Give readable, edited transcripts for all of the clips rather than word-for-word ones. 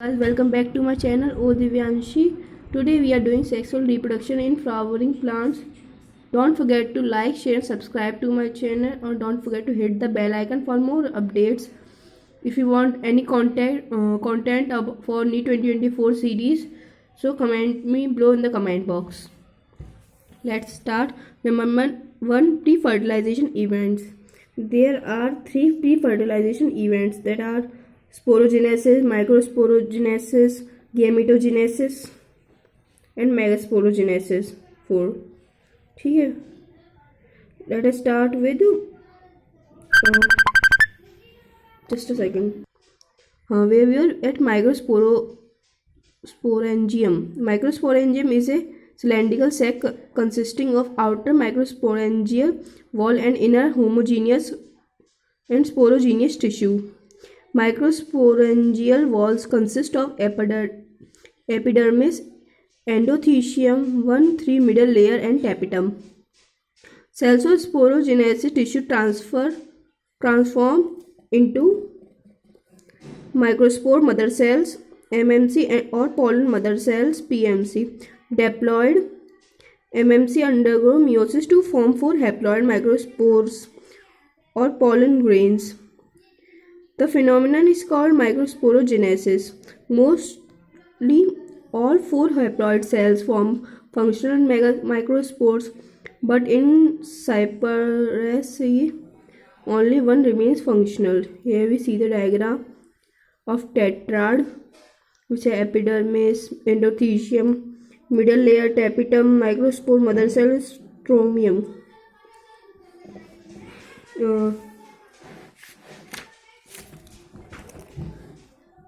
Guys, welcome back to my channel. Divyanshi. Today we are doing sexual reproduction in flowering plants. Don't forget to like, share, subscribe to my channel, or don't forget to hit the bell icon for more updates. If you want any content for NEET 2024 series, so comment me below in the comment box. Let's start. Number 1, pre-fertilization events. There are 3 pre-fertilization events, that are sporogenesis, microsporogenesis, gametogenesis and megasporogenesis. 4. ठीक है. Let us start with just a second. Where we are at microsporangium. Microsporangium is a cylindrical sac consisting of outer microsporangial wall and inner homogeneous and sporogenous tissue. Microsporangial walls consist of epidermis, endothelium, 1-3 middle layer and tapetum. Cells of sporogenous tissue transform into microspore mother cells, MMC, or pollen mother cells, PMC. Diploid MMC undergo meiosis to form 4 haploid microspores or pollen grains. The phenomenon is called microsporogenesis. Mostly all 4 haploid cells form functional microspores, but in Cyperaceae only one remains functional. Here we see the diagram of tetrad, which is epidermis, endothelium, middle layer, tapetum, microspore, mother cell, stromium.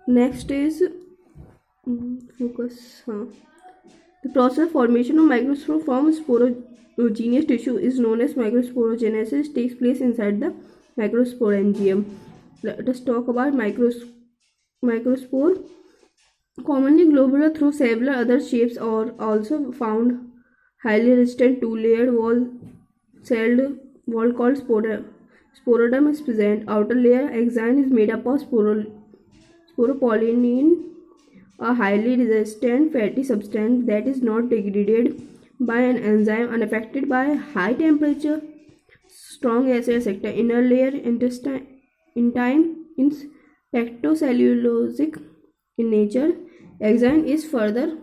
Next is focus. The process of formation of microspore from sporogenous tissue is known as microsporogenesis. Takes place inside the microsporangium. Let us talk about microspore. Commonly globular through several other shapes, or also found highly resistant 2-layered celled wall called sporoderm is present. Outer layer exine is made up of sporopollenin, a highly resistant fatty substance that is not degraded by an enzyme, unaffected by high temperature, strong acid, etc. Inner layer intestine is pectocellulosic in nature. Exine is further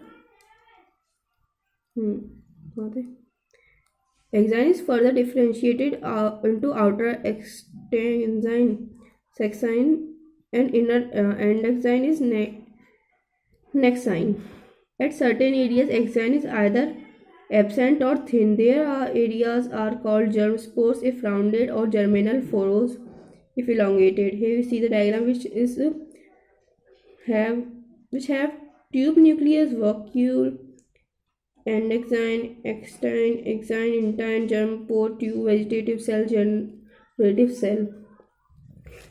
differentiated into outer extensine, sexine, and inner endexine is nexine. At certain areas, exine is either absent or thin. There are areas are called germ spores if rounded, or germinal furrows if elongated. Here we see the diagram which have tube nucleus, vacuole, endexine, extine, exine, intine, germ pore, tube, vegetative cell, generative cell.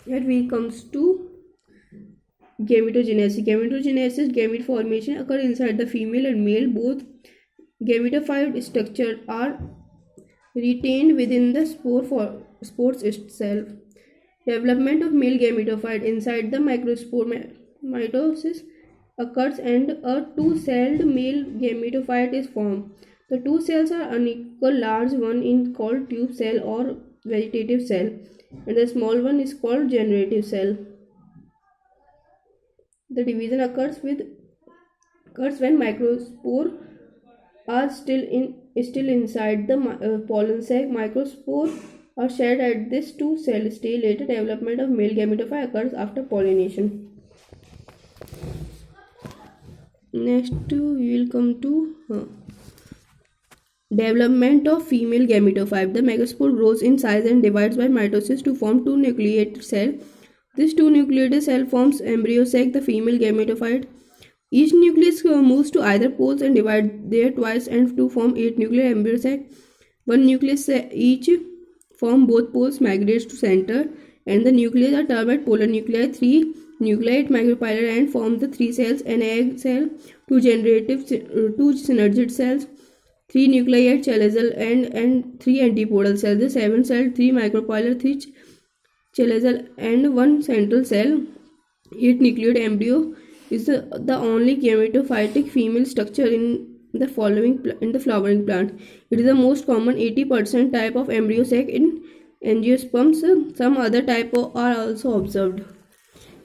That we comes to gametogenesis. Gametogenesis, gamete formation, occur inside the female and male. Both gametophyte structures are retained within the spores itself. Development of male gametophyte inside the microspore mitosis occurs, and a 2-celled male gametophyte is formed. The 2 cells are unequal. Large one is called tube cell or vegetative cell, and the small one is called generative cell. The division occurs when microspore are still inside the pollen sac. Microspore are shed at this 2-cell stage. Later development of male gametophyte occurs after pollination. Next we will come to development of female gametophyte. The megaspore grows in size and divides by mitosis to form 2 nucleated cells. This 2 nucleated cell forms embryo sac, the female gametophyte. Each nucleus moves to either poles and divide there twice, and to form 8 nuclear embryo sac. 1 nucleus each form both poles migrates to center, and the nuclei are termed polar nuclei. 3 nuclei micropylor and form the 3 cells: an egg cell, 2 synergid cells, 3 nuclei at chelazal and 3 antipodal cells. The 7 cell, 3 micropylor, 3 chelazal and 1 central cell, 8 nucleate embryo is the only gametophytic female structure in the flowering plant. It is the most common 80% type of embryo sac in angiosperms. Some other type are also observed.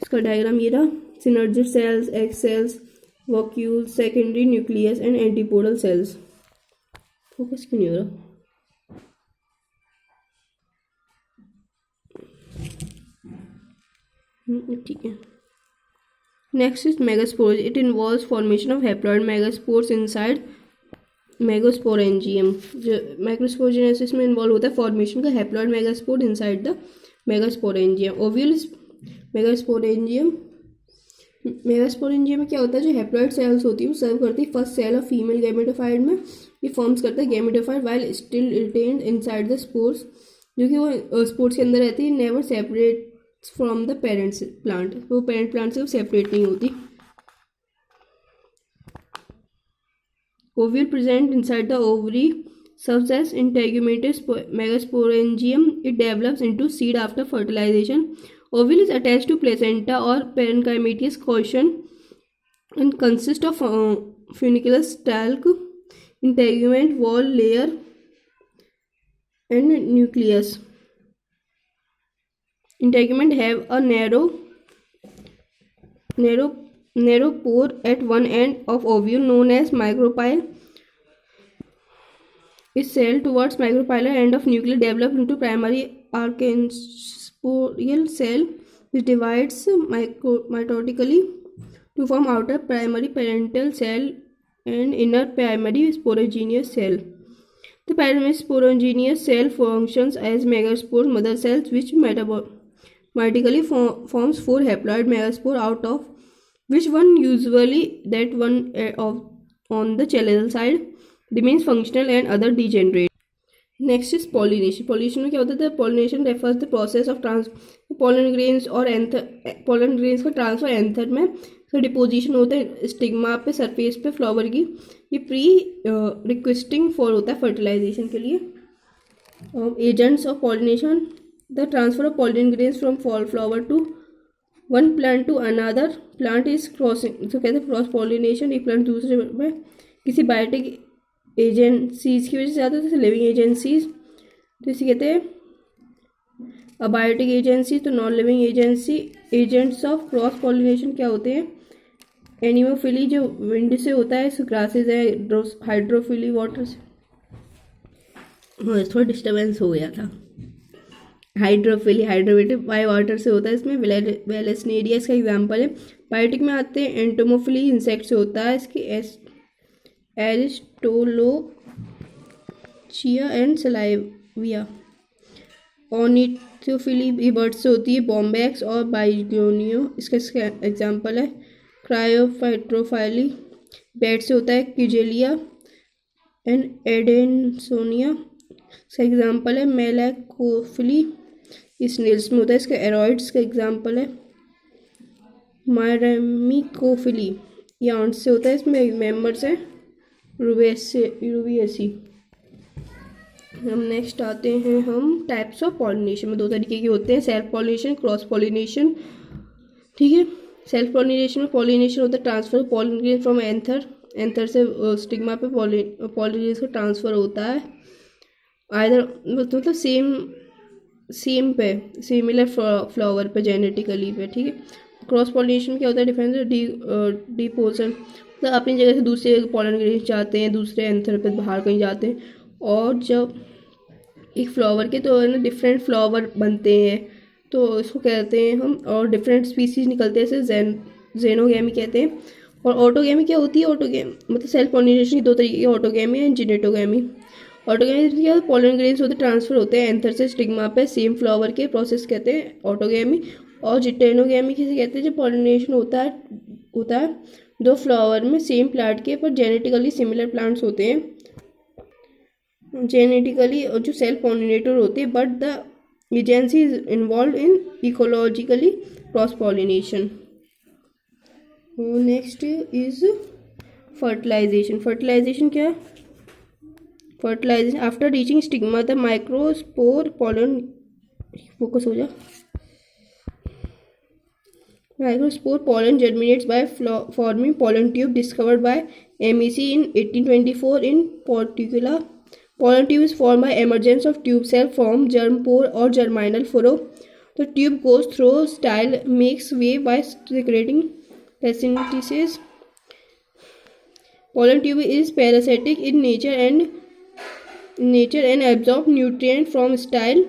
इसका diagram ये रहा. Synergid cells, egg cells, vacuoles, secondary nucleus and antipodal cells. Focus क्यों नहीं हो रहा? ठीक है. Next is megaspores. It involves formation of haploid megaspores inside megasporangium. जो microsporogenesis में इन्वॉल्व होता है फॉर्मेशन का haploid megaspore inside the megasporangium. Ovule megasporangium. Megasporangium में क्या होता है, जो हैप्लॉइड सेल्स होती है वो सर्व करती है first cell of female gametophyte में. ये फॉर्म्स करता है gametophyte while still retained inside the spores, जो कि वो स्पोर्स के अंदर रहती है. Never separate from the parents plant. वो पेरेंट प्लांट से वो सेपरेट नहीं होती. Ovule present inside the ovary serves as integumentous megasporangium. It develops into seed after fertilization. Ovule is attached to placenta or parenchymatous cushion and consists of funiculus stalk, integument, wall layer, and nucleus. Integument have a narrow pore at one end of ovule known as micropyle. Is cell towards micropylar end of nucleus developed into primary archaeosporial cell which divides mitotically to form outer primary parental cell and inner primary sporogenous cell. The primary sporogenous cell functions as megaspore mother cells which mitotically forms 4 haploid megaspore, out of which one, usually that one on the chelator side, remains functional and other degenerate. Next is pollination. Pollination में क्या होता है? Pollination refers the process of pollen grains और pollen grains का transfer anther में deposition होता है stigma पे, सरफेस पे फ्लावर की. ये प्री रिक्वेस्टिंग फॉर होता है फर्टिलाइजेशन के लिए. Agents of pollination. The transfer of pollen grains from flower to one plant to another plant is crossing. तो कहते हैं क्रॉस पॉलिनेशन. एक प्लांट दूसरे में किसी बायोटिक एजेंसीज की वजह से आता है, जैसे लिविंग एजेंसीज. तो इसे कहते हैं बायोटिक एजेंसी. तो non living agency. Agents of cross pollination क्या होते हैं? एनिमोफिली जो विंड से होता है, ग्रासेज है. हाइड्रोफिली वाटर से. हाँ, थोड़ा डिस्टर्बेंस हो गया था. हाइड्रोफिली हाइड्रोवेटिव बाय वाटर से होता है. इसमें वेलेस्नेरिया इसका एग्जाम्पल है. बायोटिक में आते हैं एंटोमोफिली इंसेक्ट से होता है. इसकी एरिस्टोलोचिया एंड सलाइविया. ऑर्निथोफिली बर्ड से होती है. बॉम्बैक्स और बाइगोनियो इसका एग्जाम्पल है. क्रायोफाइट्रोफाइली बैट से होता है. क्यूजेलिया एंड एडेनसोनिया इसका एग्जाम्पल है. मेलाकोफिली स्नेल्स में होता है. इसका एरॉइड्स का एग्जाम्पल है. मायरेमिकोफिली ये आंट से होता है. इसमें मेंबर्स हैं रूबिएसी. हम नेक्स्ट आते हैं हम टाइप्स ऑफ पॉलिनेशन में. 2 तरीके के होते हैं, सेल्फ पॉलिनेशन, क्रॉस पॉलिनेशन. ठीक है. सेल्फ पॉलिनेशन में पॉलिनेशन होता है transfer pollen grain from anther से स्टिग्मा पे पॉलिनेशन का ट्रांसफर होता है. आइदर मतलब सेम पे सिमिलर फ्लावर पे जेनेटिकली पे. ठीक है. क्रॉस पॉलिनेशन क्या होता है? डिफरेंस डिपोजन. मतलब अपनी जगह से दूसरे पॉलन ग्रेन्स जाते हैं, दूसरे एंथर पे बाहर कहीं जाते हैं, और जब एक फ्लावर के तो है ना डिफरेंट फ्लावर बनते हैं, तो इसको कहते हैं हम. और डिफरेंट स्पीसीज निकलते हैं, जैसे जेनोगैमी कहते हैं. और ऑटोगैमी क्या होती है? ऑटोगैमी मतलब सेल्फ पॉलिनेशन की 2 तरीके की, ऑटोगैमी एंड जेनेटोगैमी. ऑटोगैमी क्या? पॉलन ग्रेन्स होते ट्रांसफर होते हैं एंथर से स्टिग्मा पे सेम फ्लावर के, प्रोसेस कहते हैं ऑटोगैमी. और जिटेनोगैमी किसे कहते हैं? जब पॉलिनेशन होता है 2 फ्लावर में सेम प्लांट के, पर जेनेटिकली सिमिलर प्लांट्स होते हैं जेनेटिकली, और जो सेल्फ पॉलिनेटर होते हैं, but the agency is involve in ecologically cross pollination. Next is fertilisation. Fertilisation क्या है? Fertilisation after reaching stigma the microspore pollen. Focus हो जा. Microspore pollen germinates by forming pollen tube discovered by MEC in 1824 in Portugal. Pollen tube is formed by emergence of tube cell from germ pore or germinal furrow. The tube goes through style, makes way by secreting synthesis. Pollen tube is parasitic in nature and absorb nutrient from style.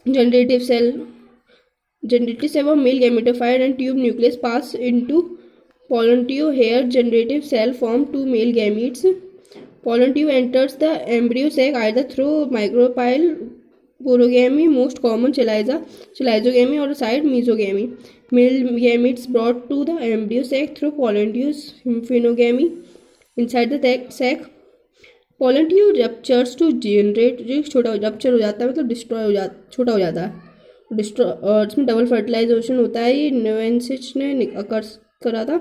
Generative cell of male gametophyte and tube nucleus pass into pollen tube. Here generative cell form two male gametes. Pollen tube enters the embryo sac either through micropyle porogamy, most common schizogamy, or side mesogamy. Male gametes brought to the embryo sac through pollen tube phenogamy. Inside the sac, pollen tube ruptures to generate, जो छोटा rupture हो जाता है मतलब destroy हो जाता, छोटा हो जाता है, इसमें डबल फर्टिलाइजेशन होता है. ये नोवेंसिच ने करा था.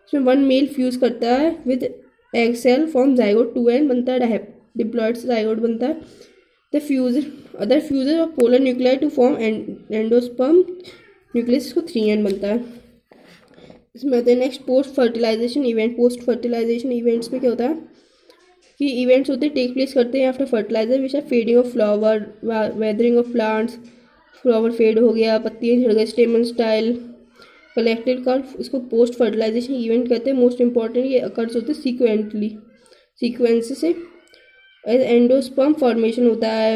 इसमें वन मेल फ्यूज करता है with egg cell form zygote, 2n बनता है, डिप्लॉइड जाइगोट बनता है. The fuse other fuses of polar nuclei to form endosperm nucleus को 3n बनता है. इसमें होते हैं next post fertilisation event. Post fertilisation events में क्या होता है कि इवेंट्स होते हैं टेक प्लेस करते हैं after fertiliser, which are fading of flower, withering of plants, flower fade हो गया, पत्तियाँ झड़ गए, स्टेमन स्टाइल, कलेक्टेड कर्व. इसको पोस्ट फर्टिलाइजेशन इवेंट कहते हैं. मोस्ट इंपॉर्टेंट ये अकर्स होते हैं सीक्वेंस से. एंडोस्पर्म फॉर्मेशन होता है,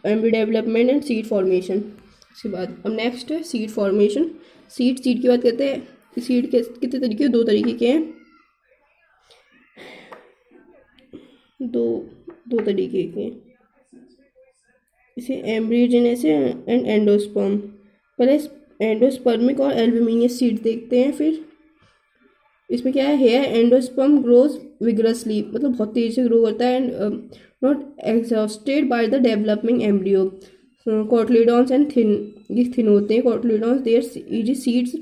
embryo development and seed formation. इसके बाद अब नेक्स्ट है सीड फॉर्मेशन. सीड की बात करते हैं. सीड के कितने तरीके, दो तरीके के हैं, दो तरीके के. इसे एम्ब्रियोजेनेसिस एंड एंडोस्पर्म. पहले एंडोस्पर्मिक और एल्बुमिनियस सीड देखते हैं. फिर इसमें क्या है, हेयर एंडोस्पर्म ग्रोज विग्रसली, मतलब बहुत तेजी से ग्रो करता है, and not exhausted by the developing embryo. Cotyledons and thin, ये थिन होते हैं कॉटलीडॉन्स. देयर इजी सीड्स,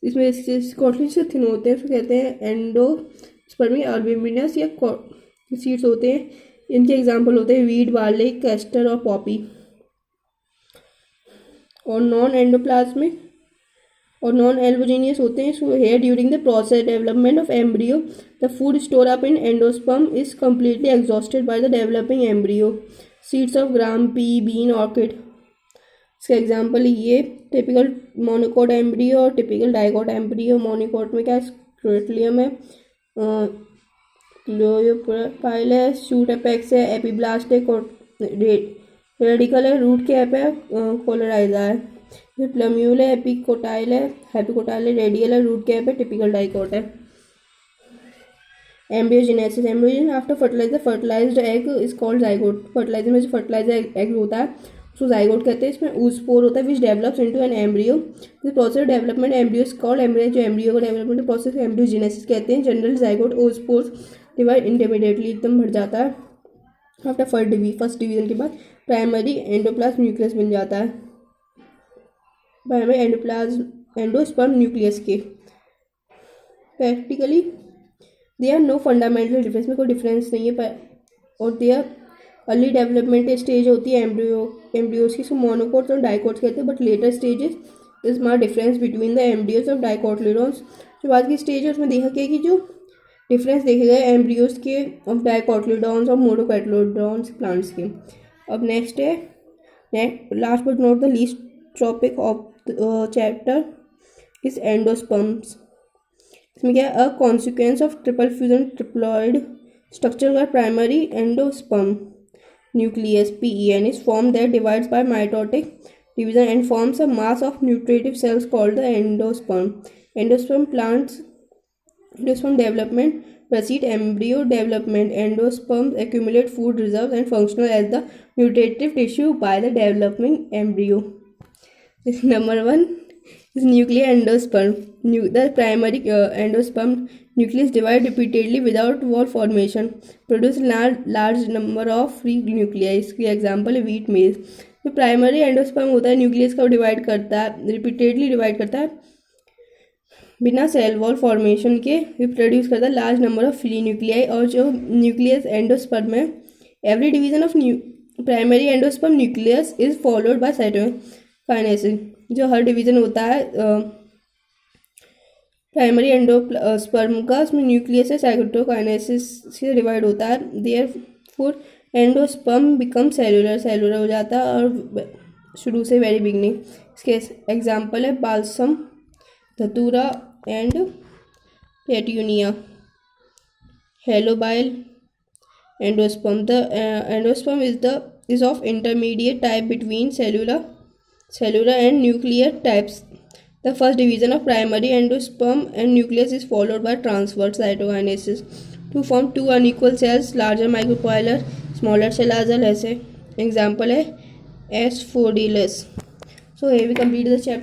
इसमें कॉटलीड से थिन होते हैं, फिर कहते हैं एंडोस्पर्मिक एल्बुमिनस या सीड्स होते हैं. इनके एग्जाम्पल होते हैं वीट, बार्ले, कैस्टर और पॉपी. और नॉन एंडोप्लाज्मिक और नॉन एल्बोजेनियस होते हैं. So here during the process development of embryo the food store up in endosperm is completely exhausted by the developing embryo. Seeds of gram, pea, bean, orchid. इसका example ये typical monocot embryo और typical dicot embryo. Monocot में क्या scutellum है, coleoptile है, shoot apex है, epiblast है, radicle है, रूट कैप है, कोलोराइजा है. फिर प्लम्यूल है, एपिकोटाइल है, रेडियल है, रूट कैप है, टिपिकल डाइकोट है. Embryogenesis. Embryogenesis after fertiliser fertilised egg is called zygote. Fertiliser में जो फर्टिलाइजर एग होता है उसको जाइगोट कहते हैं. इसमें oospore होता है which develops into an embryo. The process development embryo is called embryo. जो एम्ब्रियो का डेवलपमेंट प्रोसेस एम्ब्रियोजेनेसिस कहते हैं. General zygote oospores divide intermediately, एकदम बढ़ जाता है. आफ्टर फर्स्ट डिवीजन के बाद प्राइमरी एंडोप्लाज्म न्यूक्लियस बन जाता है. प्राइमरी एंडोस्पर्म न्यूक्लियस के practically they are no fundamental difference, में कोई डिफरेंस नहीं है. और they are early development stage होती है एम्ब्रियोज की, इसको मोनोकोट्स और डाइकोट्स कहते हैं. But later stages is more difference between the embryos of dicotyledons. जो बाद की स्टेज है उसमें देखा गया कि जो डिफरेंस देखे गए एम्ब्रियोज के ऑफ डाइकोटिलेडॉन्स और मोनोकोटिलेडॉन्स प्लांट्स के. अब नेक्स्ट है last but not the least topic of chapter is endosperms. इसमें क्या है, a consequence of triple fusion triploid structure का primary endosperm nucleus PEN is formed that divides by mitotic division and forms a mass of nutritive cells called the endosperm. Endosperm development precedes embryo development. Endosperms accumulate food reserves and functional as the nutritive tissue by the developing embryo. Number 1 is nuclear endosperm. The primary endosperm nucleus divide repeatedly without wall formation, produce large number of free nuclei. इसके example है wheat मेज. जो primary endosperm होता है nucleus का divide करता है, repeatedly divide करता है बिना सेल वॉल फॉर्मेशन के, प्रोड्यूस करता है large number of free nuclei. और जो न्यूक्लियस एंडोस्पर्म है, every division of primary endosperm nucleus is followed by cytokinesis. जो हर डिवीजन होता है प्राइमरी एंडोस्पर्म का इसमें न्यूक्लियस से साइटोकाइनेसिस से डिवाइड होता है, देयरफॉर एंडोस्पर्म बिकम सेलुलर हो जाता है और शुरू से वेरी बिगनिंग। इसके एग्जाम्पल है balsam, datura and petunia. Helobial endosperm, the endosperm is of intermediate type between cellular and nuclear types. The first division of primary endosperm and nucleus is followed by transverse cytokinesis to form two unequal cells, larger micropolar, smaller cell as well as example है Asphodylus. So here we complete the chapter.